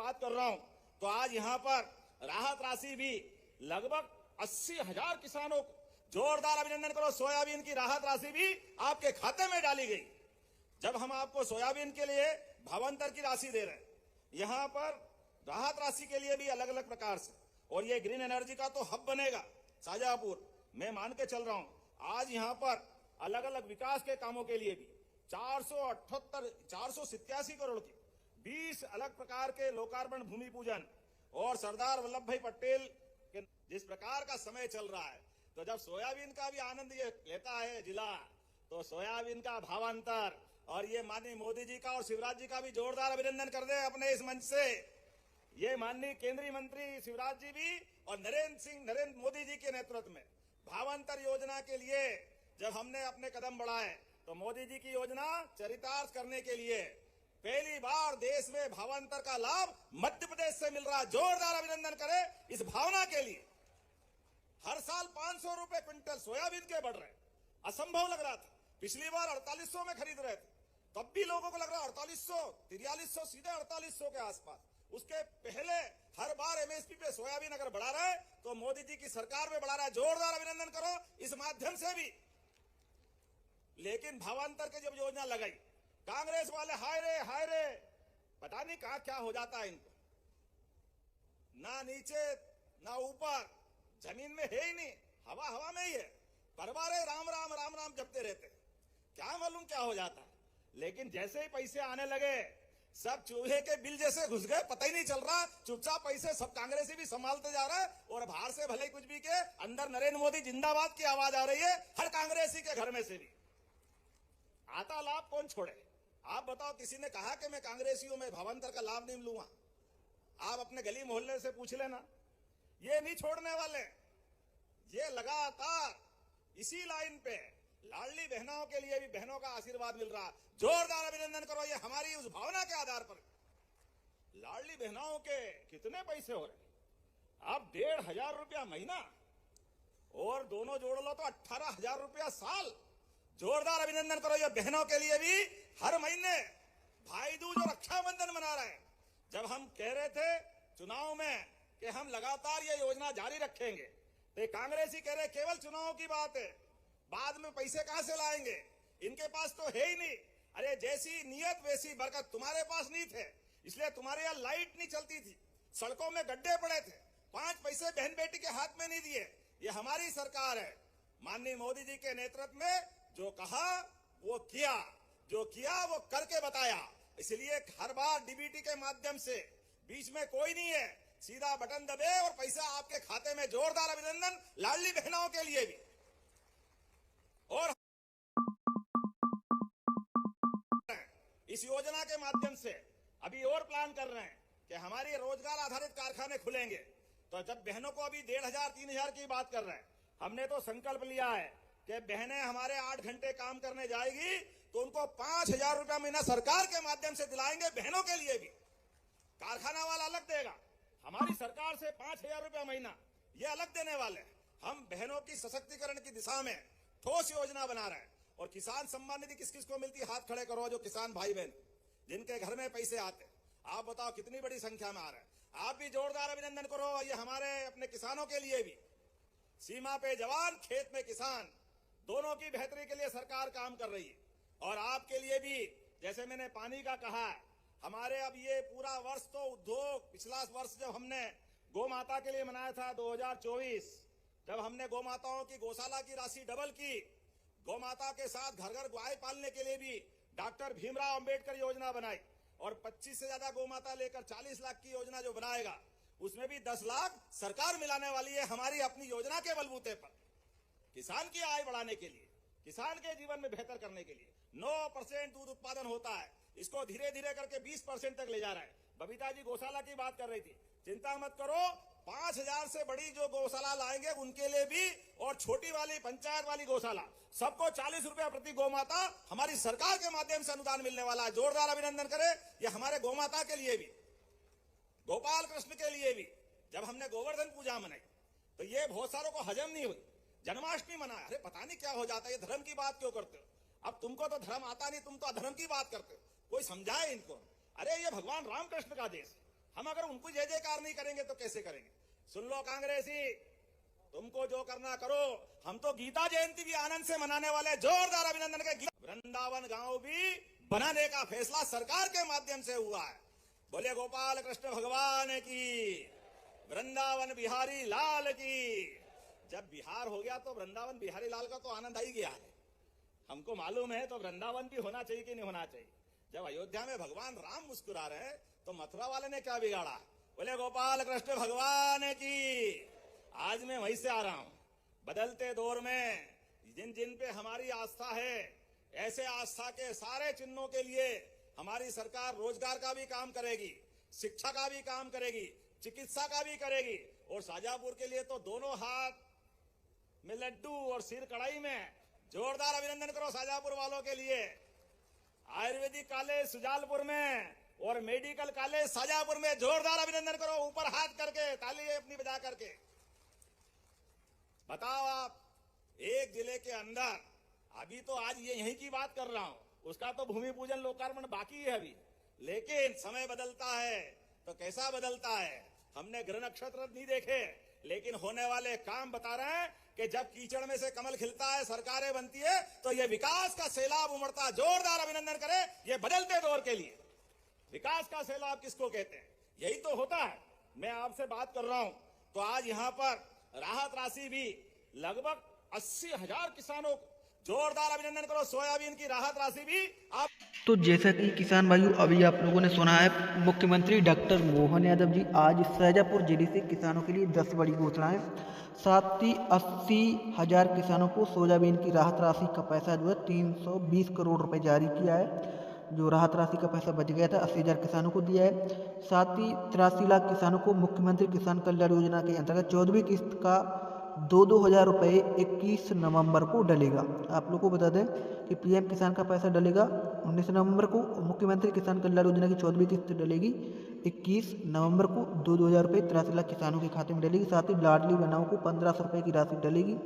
बात कर रहा हूं तो आज यहाँ पर राहत राशि भी लगभग 80,000 किसानों को जोरदार अभिनंदन करो। सोयाबीन की राहत राशि भी आपके खाते में डाली गई। जब हम आपको सोयाबीन के लिए भावांतर की राशि दे रहे हैं, यहाँ पर राहत राशि के लिए भी अलग अलग प्रकार से, और ये ग्रीन एनर्जी का तो हब बनेगा शाहजहांपुर। मैं मान के चल रहा हूं आज यहाँ पर अलग अलग विकास के कामों के लिए भी 487 करोड़ की 20 अलग प्रकार के लोकार्पण, भूमि पूजन, और सरदार वल्लभ भाई पटेल के जिस प्रकार का समय चल रहा है, तो जब सोयाबीन का भी आनंद ये लेता है जिला, तो सोयाबीन का भावांतर और ये माननीय मोदी जी का और शिवराज जी का भी जोरदार अभिनंदन कर दे अपने इस मंच से। ये माननीय केंद्रीय मंत्री शिवराज जी भी और नरेंद्र मोदी जी के नेतृत्व में भावांतर योजना के लिए जब हमने अपने कदम बढ़ाए, तो मोदी जी की योजना चरितार्थ करने के लिए पहली बार देश में भावांतर का लाभ मध्य प्रदेश से मिल रहा। जोरदार अभिनंदन करें इस भावना के लिए। हर साल 500 रुपए क्विंटल सोयाबीन के बढ़ रहे, असंभव लग रहा था। पिछली बार 4800 में खरीद रहे थे, तब भी लोगों को लग रहा 4800, 4300, सीधे 4800 के आसपास। उसके पहले हर बार एमएसपी पे सोयाबीन अगर बढ़ा रहा है तो मोदी जी की सरकार में बढ़ा रहा है। जोरदार अभिनंदन करो इस माध्यम से भी। लेकिन भावांतर की जब योजना लगाई, कांग्रेस वाले हाय रे पता नहीं कहां क्या हो जाता है इनको, ना नीचे ना ऊपर, जमीन में है ही नहीं, हवा में ही है। परवारे राम राम जपते रहते, क्या मालूम क्या हो जाता है। लेकिन जैसे ही पैसे आने लगे, सब चूहे के बिल जैसे घुस गए, पता ही नहीं चल रहा। चुपचाप पैसे सब कांग्रेसी भी संभालते जा रहा है, और बाहर से भले कुछ भी के अंदर नरेंद्र मोदी जिंदाबाद की आवाज आ रही है हर कांग्रेसी के घर में से भी। आता लाभ कौन छोड़े? आप बताओ, किसी ने कहा कि मैं कांग्रेसियों में भावांतर का लाभ नहीं लूंगा? आप अपने गली मोहल्ले से पूछ लेना, ये नहीं छोड़ने वाले। ये लगातार इसी लाइन पे लाडली बहनों के लिए भी बहनों का आशीर्वाद मिल रहा। जोरदार अभिनंदन करो, ये हमारी उस भावना के आधार पर। लाडली बहनों के कितने पैसे हो रहे? आप 1,500 रुपया महीना, और दोनों जोड़ लो तो 18,000 रुपया साल। जोरदार अभिनंदन करो ये बहनों के लिए भी। हर महीने भाई दूज और रक्षाबंधन मना रहे हैं। जब हम कह रहे थे चुनाव में कि हम लगातार ये योजना जारी रखेंगे, तो कांग्रेसी कह रहे केवल चुनाव की बात है, बाद में पैसे कहां से लाएंगे, इनके पास तो है ही नहीं। अरे जैसी नियत वैसी बरकत, तुम्हारे पास नहीं थे, इसलिए तुम्हारे यहां लाइट नहीं चलती थी, सड़कों में गड्ढे पड़े थे, 5 पैसे बहन बेटी के हाथ में नहीं दिए। ये हमारी सरकार है। माननीय मोदी जी के नेतृत्व में जो कहा वो किया, जो किया वो करके बताया। इसलिए हर बार डीबीटी के माध्यम से, बीच में कोई नहीं है, सीधा बटन दबे और पैसा आपके खाते में। जोरदार अभिनंदन लाडली बहनों के लिए भी। और इस योजना के माध्यम से अभी और प्लान कर रहे हैं कि हमारे रोजगार आधारित कारखाने खुलेंगे। तो जब बहनों को अभी 1,500 3,000 की बात कर रहे हैं, हमने तो संकल्प लिया है कि बहनें हमारे 8 घंटे काम करने जाएगी तो उनको 5,000 रुपया महीना सरकार के माध्यम से दिलाएंगे। बहनों के लिए भी कारखाना वाला अलग देगा, हमारी सरकार से 5,000 रुपया महीना ये अलग देने वाले। हम बहनों की सशक्तिकरण की दिशा में ठोस योजना बना रहे हैं। और किसान सम्मान निधि किस किस को मिलती है? हाथ खड़े करो जो किसान भाई बहन जिनके घर में पैसे आते, आप बताओ कितनी बड़ी संख्या में आ रहे हैं। आप भी जोरदार अभिनंदन करो। ये हमारे अपने किसानों के लिए भी, सीमा पे जवान खेत में किसान, दोनों की बेहतरी के लिए सरकार काम कर रही है। और आपके लिए भी, जैसे मैंने पानी का कहा, हमारे अब ये पूरा वर्ष तो उद्योग, पिछला वर्ष जब हमने गौ माता के लिए मनाया था 2024, जब हमने गौ माताओं की गौशाला की राशि डबल की, गौ माता के साथ घर घर गाय पालने के लिए भी डॉक्टर भीमराव अंबेडकर योजना बनाई, और 25 से ज्यादा गौ माता लेकर 40 लाख की योजना जो बनाएगा, उसमें भी 10 लाख सरकार मिलाने वाली है हमारी अपनी योजना के बलबूते पर। किसान की आय बढ़ाने के लिए, किसान के जीवन में बेहतर करने के लिए 9% दूध उत्पादन होता है, इसको धीरे धीरे करके 20% तक ले जा रहा है। बबीता जी गौशाला की बात कर रही थी, चिंता मत करो, 5,000 से बड़ी जो गौशाला लाएंगे उनके लिए भी, और छोटी वाली पंचायत वाली गौशाला, सबको 40 रुपया प्रति गौमाता हमारी सरकार के माध्यम से अनुदान मिलने वाला है। जोरदार अभिनंदन करें ये हमारे गौमाता के लिए भी, गोपाल कृष्ण के लिए भी। जब हमने गोवर्धन पूजा मनाई तो ये बहुत सारों को हजम नहीं हुई। जन्माष्टमी मनाया, अरे पता नहीं क्या हो जाता है, ये धर्म की बात क्यों करते हो? अब तुमको तो धर्म आता नहीं, तुम तो अधर्म की बात करते हो। कोई समझाए इनको। अरे ये भगवान रामकृष्ण का देश, हम अगर उनको जय जयकार नहीं करेंगे तो कैसे करेंगे? सुन लो कांग्रेसी, तुमको जो करना करो, हम तो गीता जयंती भी आनंद से मनाने वाले, जोरदार अभिनंदन के। वृंदावन गांव भी बनाने का फैसला सरकार के माध्यम से हुआ है। बोले गोपाल कृष्ण भगवान की, वृंदावन बिहारी लाल की। जब बिहार हो गया तो वृंदावन बिहारी लाल का तो आनंद आ ही गया है। हमको मालूम है, तो वृंदावन भी होना चाहिए कि नहीं होना चाहिए? जब अयोध्या में भगवान राम मुस्कुरा रहे हैं तो मथुरा वाले ने क्या बिगाड़ा? बोले गोपाल कृष्ण भगवान की। आज मैं वहीं से आ रहा हूं। बदलते दौर में जिन जिन पे हमारी आस्था है, ऐसे आस्था के सारे चिन्हों के लिए हमारी सरकार रोजगार का भी काम करेगी, शिक्षा का भी काम करेगी, चिकित्सा का भी करेगी। और शाजापुर के लिए तो दोनों हाथ में लड्डू और सिर कढ़ाई में। जोरदार अभिनंदन करो शाजापुर वालों के लिए। आयुर्वेदिक कॉलेज सुजालपुर में और मेडिकल कॉलेज शाजापुर में जोरदार अभिनंदन करो, ऊपर हाथ करके, ताली अपनी बजा करके। बताओ आप, एक जिले के अंदर, अभी तो आज ये यहीं की बात कर रहा हूं, उसका तो भूमि पूजन लोकार्पण बाकी है अभी। लेकिन समय बदलता है तो कैसा बदलता है? हमने ग्रह नक्षत्र नहीं देखे, लेकिन होने वाले काम बता रहे हैं कि जब कीचड़ में से कमल खिलता है, सरकारें बनती है, तो ये विकास का सैलाब उमड़ता है। जोरदार अभिनंदन करें ये बदलते दौर के लिए। विकास का सैलाब किसको कहते हैं? यही तो होता है। मैं आपसे बात कर रहा हूं तो आज यहां पर राहत राशि भी लगभग 80,000 किसानों को, जोरदार अभिनंदन करो। सोयाबीन की राहत राशि भी आप। तो जैसा कि किसान भाइयों अभी आप लोगों ने सुना है, मुख्यमंत्री डॉक्टर मोहन यादव जी आज शाजापुर जिले से किसानों के लिए 10 बड़ी घोषणाएं, साथ ही 80,000 किसानों को सोयाबीन की राहत राशि का पैसा जो है 320 करोड़ रुपए जारी किया है। जो राहत राशि का पैसा बच गया था 80,000 किसानों को दिया है। साथ ही 83 लाख किसानों को मुख्यमंत्री किसान कल्याण योजना के अंतर्गत 14वीं किस्त का 2-2 हज़ार रुपये 21 नवंबर को डलेगा। आप लोग को बता दें कि पीएम किसान का पैसा डलेगा 19 नवंबर को, मुख्यमंत्री किसान कल्याण योजना की 14वीं किस्त डलेगी 21 नवंबर को। 2-2 हज़ार रुपये 83 लाख किसानों के खाते में डलेगी। साथ ही लाडली बहनों को 1500 रुपये की राशि डलेगी।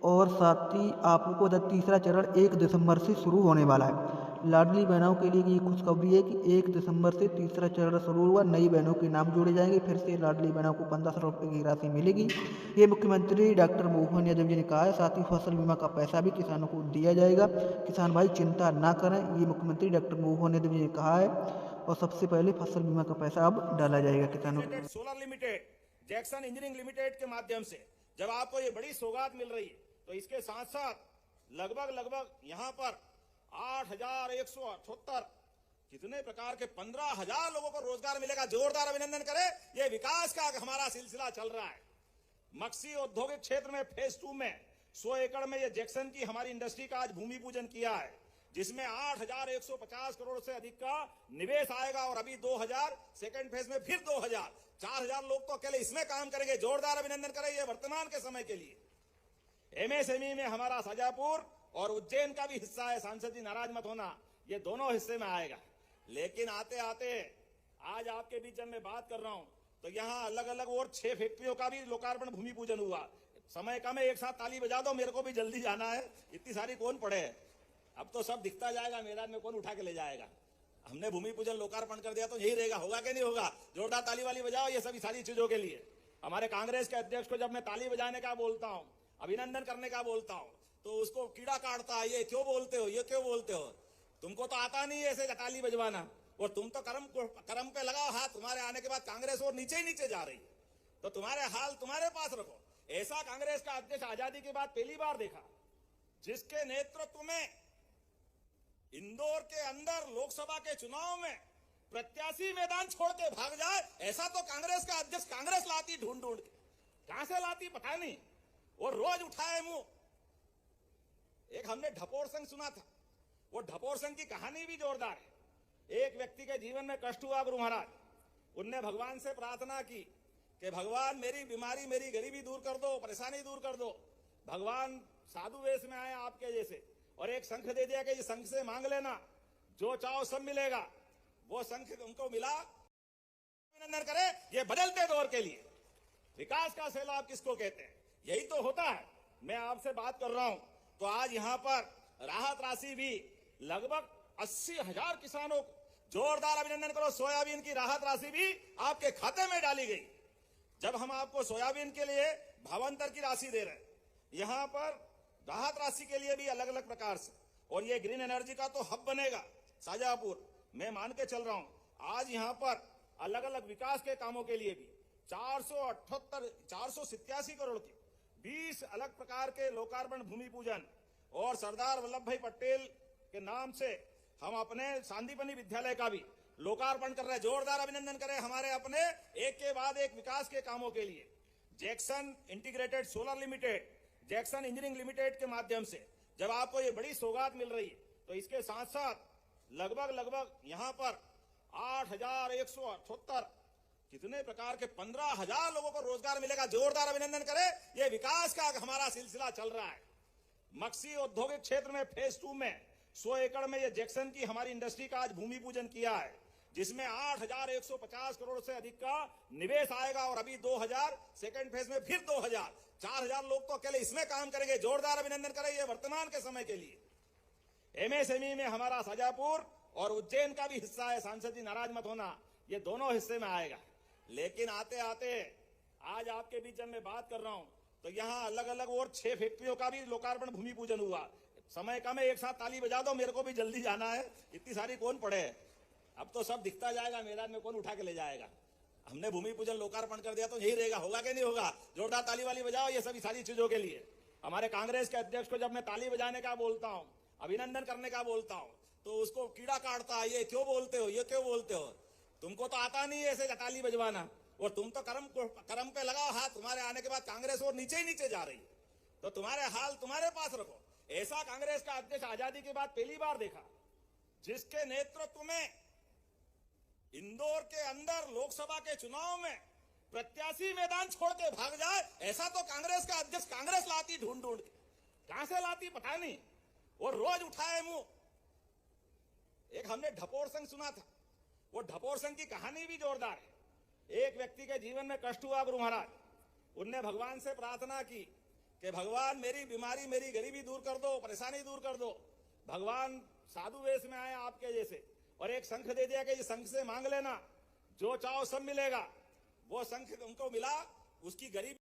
और साथ ही आप लोग को तीसरा चरण 1 दिसंबर से शुरू होने वाला है। लाडली बहनों के लिए ये खुशखबरी है कि 1 दिसंबर से तीसरा चरण शुरू हुआ। नई बहनों के नाम जोड़े जाएंगे। फिर से लाडली बहनों को 1500 रुपये की राशि मिलेगी। ये मुख्यमंत्री डॉक्टर मोहन यादव जी ने कहा है। साथ ही फसल बीमा का पैसा भी किसानों को दिया जाएगा। किसान भाई चिंता ना करें, ये मुख्यमंत्री डॉक्टर मोहन यादव जी ने कहा है। और सबसे पहले फसल बीमा का पैसा अब डाला जाएगा किसानों को। Solar limited, Jackson engineering limited के माध्यम से जब आपको ये बड़ी सौगात मिल रही है, तो इसके साथ साथ लगभग यहाँ पर 8,178 कितने प्रकार के 15,000 लोगों को रोजगार मिलेगा। जोरदार अभिनंदन करें, यह विकास का हमारा सिलसिला चल रहा है। मक्सी औद्योगिक क्षेत्र में फेज 2 में 100 एकड़ में ये जैक्सन की हमारी इंडस्ट्री का आज भूमि पूजन किया है, जिसमें 8,150 करोड़ से अधिक का निवेश आएगा। और अभी 2,000 सेकेंड फेज में फिर 2,000, 4,000 लोग तो अकेले इसमें काम करेंगे। जोरदार अभिनंदन करें, ये वर्तमान के समय के लिए। एमएसएमई में हमारा शाजापुर और उज्जैन का भी हिस्सा है। सांसद जी नाराज मत होना, ये दोनों हिस्से में आएगा। लेकिन आते आते आज आपके बीच जब मैं बात कर रहा हूं तो यहां अलग अलग और 6 फैक्ट्रियों का भी लोकार्पण भूमि पूजन हुआ। समय कम है, एक साथ ताली बजा दो, मेरे को भी जल्दी जाना है। इतनी सारी कौन पढ़े है, अब तो सब दिखता जाएगा, मैदान में कौन उठा के ले जाएगा। हमने भूमि पूजन लोकार्पण कर दिया तो यही रहेगा, होगा कि नहीं होगा? जोरदार ताली वाली बजाओ ये सभी सारी चीजों के लिए। हमारे कांग्रेस के अध्यक्ष को जब मैं ताली बजाने का बोलता हूं, अभिनंदन करने का बोलता हूं, तो उसको कीड़ा काटता है, ये क्यों बोलते हो, ये क्यों बोलते हो, तुमको तो आता नहीं है ऐसे ताली बजवाना। और तुम तो करम पे लगाओ हाथ, तुम्हारे आने के बाद कांग्रेस और नीचे ही नीचे जा रही है, तो तुम्हारे हाल तुम्हारे पास रखो। ऐसा कांग्रेस का अध्यक्ष आजादी के बाद पहली बार देखा, जिसके नेतृत्व में इंदौर के अंदर लोकसभा के चुनाव में प्रत्याशी मैदान छोड़ के भाग जाए। ऐसा तो कांग्रेस का अध्यक्ष कांग्रेस लाती ढूंढ ढूंढ के, कहां से लाती पता नहीं, और रोज उठाए मुंह। एक हमने ढपोर संघ सुना था, वो ढपोर संघ की कहानी भी जोरदार है। एक व्यक्ति के जीवन में कष्ट हुआ गुरु महाराज, उनने भगवान से प्रार्थना की कि भगवान मेरी बीमारी, मेरी गरीबी दूर कर दो, परेशानी दूर कर दो। भगवान साधु वेश में आए आपके जैसे, और एक शंख दे दिया कि ये शंख से मांग लेना, जो चाहो सब मिलेगा। वो शंख उनको मिला। अभिनंदन करें, ये बदलते दौर के लिए विकास का सैलाब किसको कहते हैं, यही तो होता है। मैं आपसे बात कर रहा हूं तो आज यहां पर राहत राशि भी लगभग 80,000 किसानों को, जोरदार अभिनंदन करो। सोयाबीन की राहत राशि भी आपके खाते में डाली गई। जब हम आपको सोयाबीन के लिए भावांतर की राशि दे रहे हैं, यहां पर राहत राशि के लिए भी अलग अलग प्रकार से, और ये ग्रीन एनर्जी का तो हब बनेगा शाहजहांपुर। मैं मान के चल रहा हूं आज यहां पर अलग अलग विकास के कामों के लिए भी 487 करोड़ के 20 अलग प्रकार के लोकार्पण, भूमि पूजन और सरदार वल्लभ भाई पटेल के नाम से हम अपने सांदीपनि विद्यालय का भी लोकार्पण कर रहे हैं। जोरदार अभिनंदन करें हमारे अपने एक के बाद एक विकास के कामों के लिए। Jackson integrated solar limited, Jackson engineering limited के माध्यम से जब आपको ये बड़ी सौगात मिल रही है, तो इसके साथ साथ लगभग यहां पर 8,178 कितने प्रकार के 15,000 लोगों को रोजगार मिलेगा। जोरदार अभिनंदन करें। ये विकास का हमारा सिलसिला चल रहा है। मक्सी औद्योगिक क्षेत्र में फेज 2 में 100 एकड़ में ये जैक्सन की हमारी इंडस्ट्री का आज भूमि पूजन किया है, जिसमें 8,150 करोड़ से अधिक का निवेश आएगा। और अभी 2,000 सेकंड फेज में फिर 2,000, 4,000 लोग तो अकेले इसमें काम करेंगे। जोरदार अभिनंदन करें। ये वर्तमान के समय के लिए एमएसएमई में हमारा शाहजहांपुर और उज्जैन का भी हिस्सा है। सांसद जी नाराज मत होना, ये दोनों हिस्से में आएगा। लेकिन आते आते आज आपके बीच जब मैं बात कर रहा हूं, तो यहां अलग अलग और 6 फैक्ट्रियों का भी लोकार्पण, भूमि पूजन हुआ। समय कम है, एक साथ ताली बजा दो, मेरे को भी जल्दी जाना है। इतनी सारी कौन पढ़े, अब तो सब दिखता जाएगा, मैदान में कौन उठा के ले जाएगा। हमने भूमि पूजन लोकार्पण कर दिया तो यही रहेगा, होगा कि नहीं होगा। जोरदार ताली वाली बजाओ ये सभी सारी चीजों के लिए। हमारे कांग्रेस के अध्यक्ष को जब मैं ताली बजाने का बोलता हूं, अभिनंदन करने का बोलता हूं, तो उसको कीड़ा काटता है, ये क्यों बोलते हो, ये क्यों बोलते हो, तुमको तो आता नहीं है ऐसे ताली बजवाना, और तुम तो कर्म पे लगाओ हाथ। तुम्हारे आने के बाद कांग्रेस और नीचे ही नीचे जा रही है, तो तुम्हारे हाल तुम्हारे पास रखो। ऐसा कांग्रेस का अध्यक्ष आजादी के बाद पहली बार देखा, जिसके नेतृत्व में इंदौर के अंदर लोकसभा के चुनाव में प्रत्याशी मैदान छोड़ के भाग जाए। ऐसा तो कांग्रेस का अध्यक्ष कांग्रेस लाती ढूंढ ढूंढ के, कहां से लाती पता नहीं, और रोज उठाए मुंह। एक हमने ढपोर संघ सुना था, वो ढपोर संघ की कहानी भी जोरदार है। एक व्यक्ति के जीवन में कष्ट हुआ गुरु महाराज, उनने भगवान से प्रार्थना की कि भगवान मेरी बीमारी, मेरी गरीबी दूर कर दो, परेशानी दूर कर दो। भगवान साधु वेश में आए आपके जैसे, और एक शंख दे दिया कि ये शंख से मांग लेना, जो चाहो सब मिलेगा। वो शंख उनको मिला, उसकी गरीबी